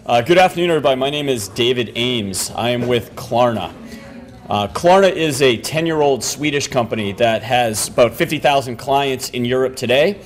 Good afternoon, everybody. My name is David Ames. I am with Klarna. Klarna is a 10-year-old Swedish company that has about 50,000 clients in Europe today.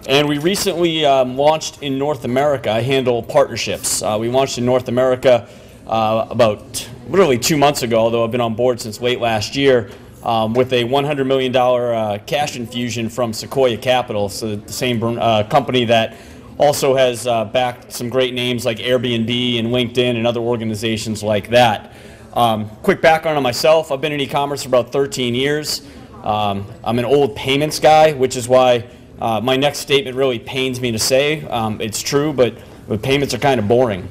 And we recently launched in North America. I handle partnerships. We launched in North America about literally 2 months ago, although I've been on board since late last year, with a $100 million cash infusion from Sequoia Capital, so the same company that also has backed some great names like Airbnb and LinkedIn and other organizations like that. Quick background on myself. I've been in e-commerce for about 13 years. I'm an old payments guy, which is why my next statement really pains me to say. It's true, but payments are kind of boring.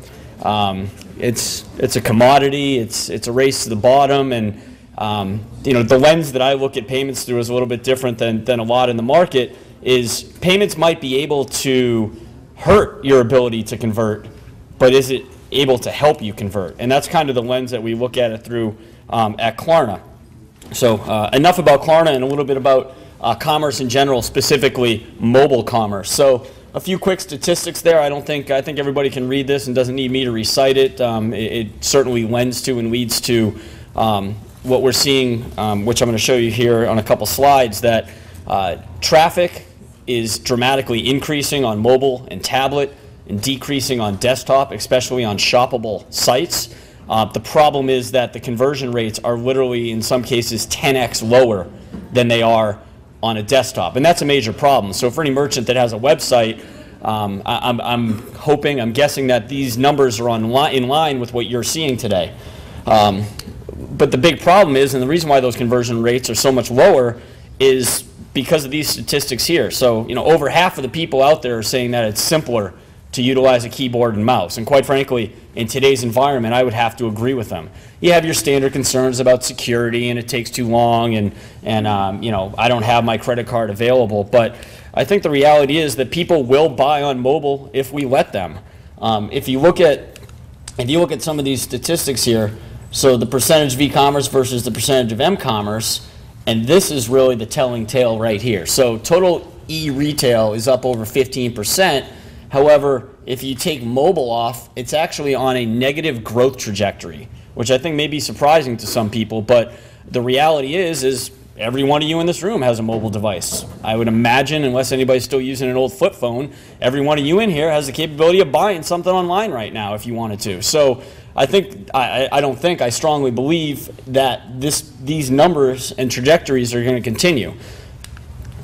It's a commodity. It's a race to the bottom, and the lens that I look at payments through is a little bit different than a lot in the market. Is payments might be able to hurt your ability to convert, but is it able to help you convert? And that's kind of the lens that we look at it through at Klarna. So enough about Klarna and a little bit about commerce in general, specifically mobile commerce. So a few quick statistics there. I think everybody can read this and doesn't need me to recite it. It certainly lends to and leads to what we're seeing, which I'm going to show you here on a couple slides, that traffic is dramatically increasing on mobile and tablet and decreasing on desktop, especially on shoppable sites. The problem is that the conversion rates are literally, in some cases, 10x lower than they are on a desktop, and that's a major problem. So for any merchant that has a website, I'm guessing that these numbers are in line with what you're seeing today. But the big problem is, and the reason why those conversion rates are so much lower, is because of these statistics here. So, over half of the people out there are saying that it's simpler to utilize a keyboard and mouse. And quite frankly, in today's environment, I would have to agree with them. You have your standard concerns about security, and it takes too long, and I don't have my credit card available. But I think the reality is that people will buy on mobile if we let them. If you look at some of these statistics here, so the percentage of e-commerce versus the percentage of m-commerce, and this is really the telling tale right here. So total e-retail is up over 15%. However, if you take mobile off, it's actually on a negative growth trajectory, which I think may be surprising to some people. But the reality is every one of you in this room has a mobile device. I would imagine, unless anybody's still using an old flip phone, every one of you in here has the capability of buying something online right now if you wanted to. So I strongly believe that these numbers and trajectories are going to continue.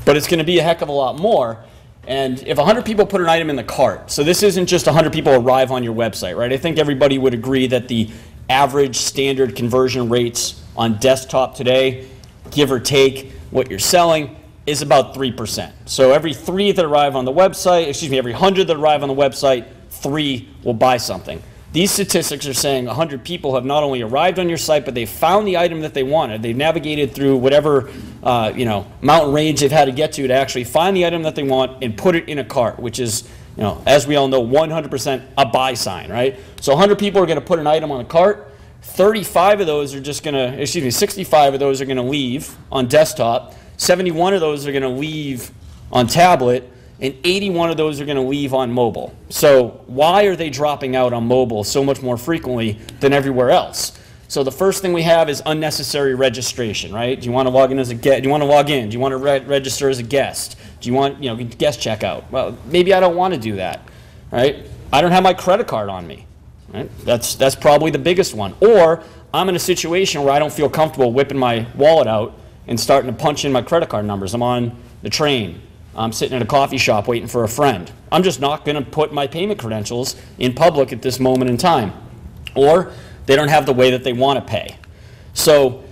But it's going to be a heck of a lot more. And if 100 people put an item in the cart, so this isn't just 100 people arrive on your website, right? I think everybody would agree that the average standard conversion rates on desktop today, give or take what you're selling, is about 3%. So every 3 that arrive on the website, every 100 that arrive on the website, 3 will buy something. These statistics are saying 100 people have not only arrived on your site, but they've found the item that they wanted. They've navigated through whatever mountain range they've had to get to actually find the item that they want and put it in a cart, which is, as we all know, 100% a buy sign, right? So 100 people are going to put an item on a cart. 65 of those are just going to, 65 of those are going to leave on desktop. 71 of those are going to leave on tablet. And 81 of those are going to leave on mobile. So why are they dropping out on mobile so much more frequently than everywhere else? So the first thing we have is unnecessary registration, right? Do you want to log in as a guest? Do you want to log in? Do you want to register as a guest? Do you want, guest checkout? Well, maybe I don't want to do that, right? I don't have my credit card on me, right? That's probably the biggest one. Or I'm in a situation where I don't feel comfortable whipping my wallet out and starting to punch in my credit card numbers. I'm on the train. I'm sitting at a coffee shop waiting for a friend. I'm just not going to put my payment credentials in public at this moment in time. Or they don't have the way that they want to pay. So,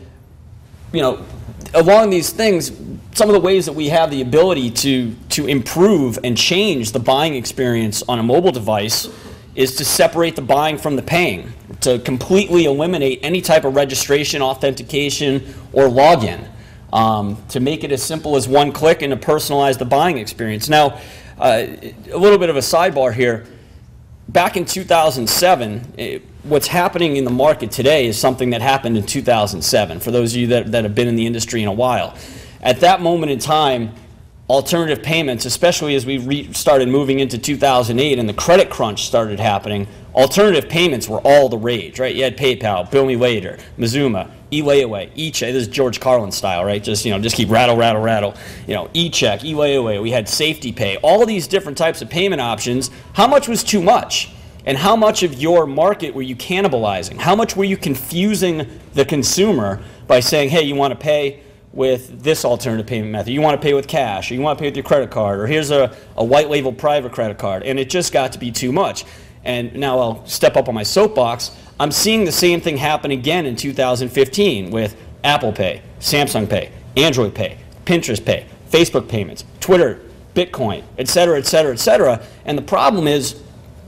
along these things, some of the ways that we have the ability to improve and change the buying experience on a mobile device is to separate the buying from the paying, to completely eliminate any type of registration, authentication, or login. To make it as simple as one click and to personalize the buying experience. Now, a little bit of a sidebar here. Back in 2007, what's happening in the market today is something that happened in 2007, for those of you that have been in the industry in a while. At that moment in time, alternative payments, especially as we started moving into 2008 and the credit crunch started happening, alternative payments were all the rage, right? You had PayPal, Bill Me Later, Mazuma, eLayaway, eCheck. This is George Carlin style, right? Just keep rattle, rattle, rattle. eCheck, eLayaway. We had Safety Pay. All these different types of payment options. How much was too much? And how much of your market were you cannibalizing? How much were you confusing the consumer by saying, hey, you want to pay with this alternative payment method, you want to pay with cash, or you want to pay with your credit card, or here's a white label private credit card, and it just got to be too much. And now I'll step up on my soapbox. I'm seeing the same thing happen again in 2015 with Apple Pay, Samsung Pay, Android Pay, Pinterest Pay, Facebook payments, Twitter, Bitcoin, et cetera, et cetera, et cetera. And the problem is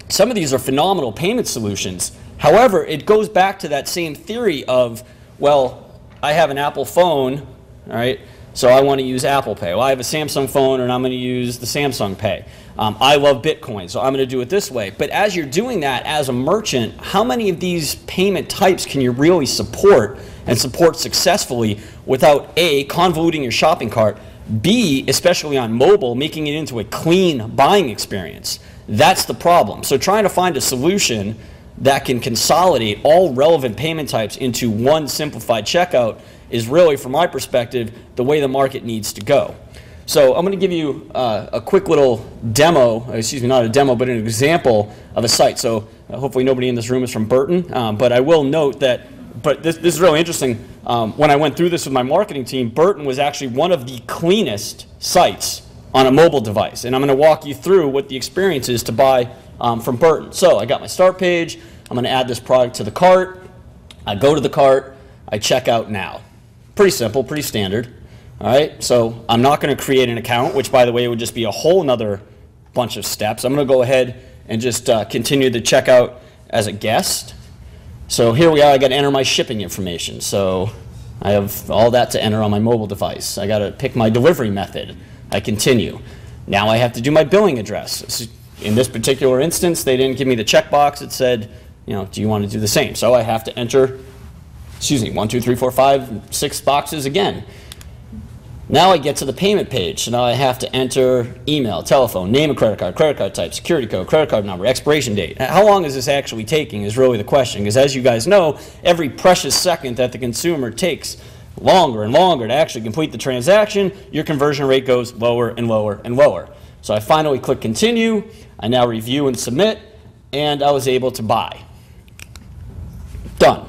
some of these are phenomenal payment solutions. However, it goes back to that same theory of, well, I have an Apple phone, all right, so I want to use Apple Pay. Well, I have a Samsung phone and I'm going to use the Samsung Pay. I love Bitcoin, so I'm going to do it this way. But as you're doing that as a merchant, how many of these payment types can you really support and support successfully without A, convoluting your shopping cart, B, especially on mobile, making it into a clean buying experience? That's the problem. So trying to find a solution that can consolidate all relevant payment types into one simplified checkout is really, from my perspective, the way the market needs to go. So I'm going to give you a quick little demo, excuse me, not a demo, but an example of a site. So hopefully nobody in this room is from Burton, but I will note that, but this is really interesting. When I went through this with my marketing team, Burton was actually one of the cleanest sites on a mobile device. And I'm going to walk you through what the experience is to buy from Burton. So I got my start page. I'm going to add this product to the cart. I go to the cart. I check out now. Pretty simple, pretty standard. All right, so I'm not going to create an account, which, by the way, would just be a whole nother bunch of steps. I'm going to go ahead and just continue the checkout as a guest. So here we are. I got to enter my shipping information. So I have all that to enter on my mobile device. I got to pick my delivery method. I continue. Now I have to do my billing address. In this particular instance, they didn't give me the checkbox. It said, do you want to do the same? So I have to enter, 1, 2, 3, 4, 5, 6 boxes again. Now I get to the payment page. So now I have to enter email, telephone, name of credit card type, security code, credit card number, expiration date. How long is this actually taking is really the question, because as you guys know, every precious second that the consumer takes longer and longer to actually complete the transaction, your conversion rate goes lower and lower and lower. So I finally click continue. I now review and submit, and I was able to buy. Done.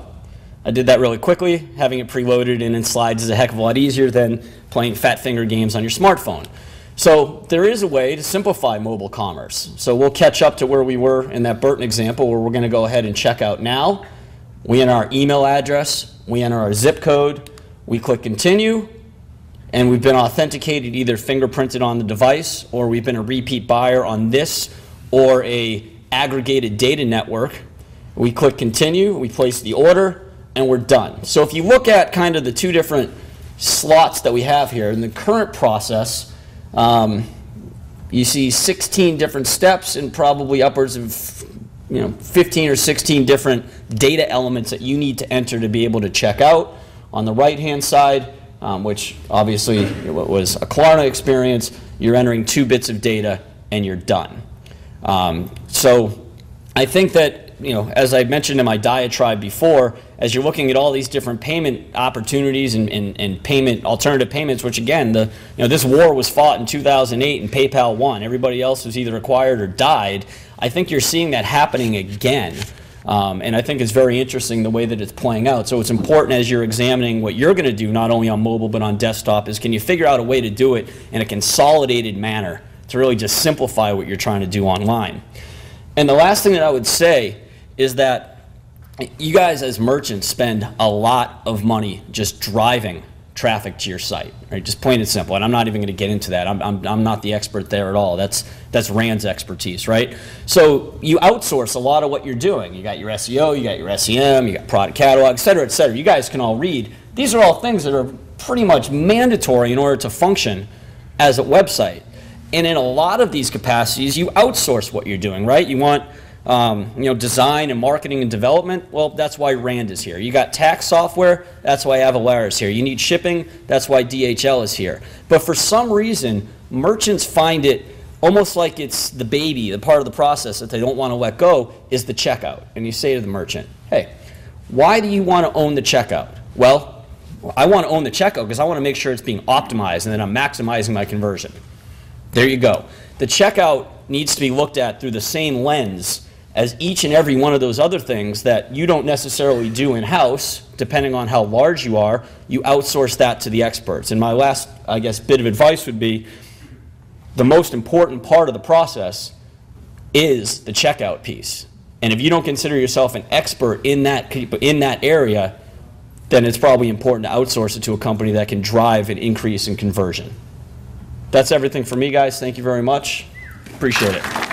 I did that really quickly. Having it preloaded and in slides is a heck of a lot easier than playing fat finger games on your smartphone. So there is a way to simplify mobile commerce. So we'll catch up to where we were in that Burton example, where we're going to go ahead and check out now. We enter our email address. We enter our zip code. We click continue. And we've been authenticated, either fingerprinted on the device, or we've been a repeat buyer on this or a aggregated data network. We click continue. We place the order. And we're done. So if you look at kind of the two different slots that we have here in the current process, you see 16 different steps and probably upwards of 15 or 16 different data elements that you need to enter to be able to check out. On the right hand side, which obviously was a Klarna experience, you're entering 2 bits of data and you're done. So I think that, as I mentioned in my diatribe before, as you're looking at all these different payment opportunities and payment alternative payments, which again, this war was fought in 2008 and PayPal won. Everybody else was either acquired or died. I think you're seeing that happening again. And I think it's very interesting the way that it's playing out. So it's important as you're examining what you're going to do, not only on mobile but on desktop, is can you figure out a way to do it in a consolidated manner to really just simplify what you're trying to do online. And the last thing that I would say is that you guys as merchants spend a lot of money just driving traffic to your site, right? Just plain and simple. And I'm not even going to get into that. I'm not the expert there at all. That's Rand's expertise, right? So you outsource a lot of what you're doing. You got your SEO, you got your SEM, you got product catalog, et cetera, et cetera. You guys can all read. These are all things that are pretty much mandatory in order to function as a website. And in a lot of these capacities, you outsource what you're doing, right? You want design and marketing and development. Well, that's why Rand is here. You got tax software. That's why Avalara is here. You need shipping. That's why DHL is here. But for some reason, merchants find it almost like it's the baby, the part of the process that they don't want to let go is the checkout. And you say to the merchant, hey, why do you want to own the checkout? Well, I want to own the checkout because I want to make sure it's being optimized and that I'm maximizing my conversion. There you go. The checkout needs to be looked at through the same lens as each and every one of those other things that you don't necessarily do in-house, depending on how large you are. You outsource that to the experts. And my last, I guess, bit of advice would be the most important part of the process is the checkout piece. And if you don't consider yourself an expert in that area, then it's probably important to outsource it to a company that can drive an increase in conversion. That's everything for me, guys. Thank you very much. Appreciate it.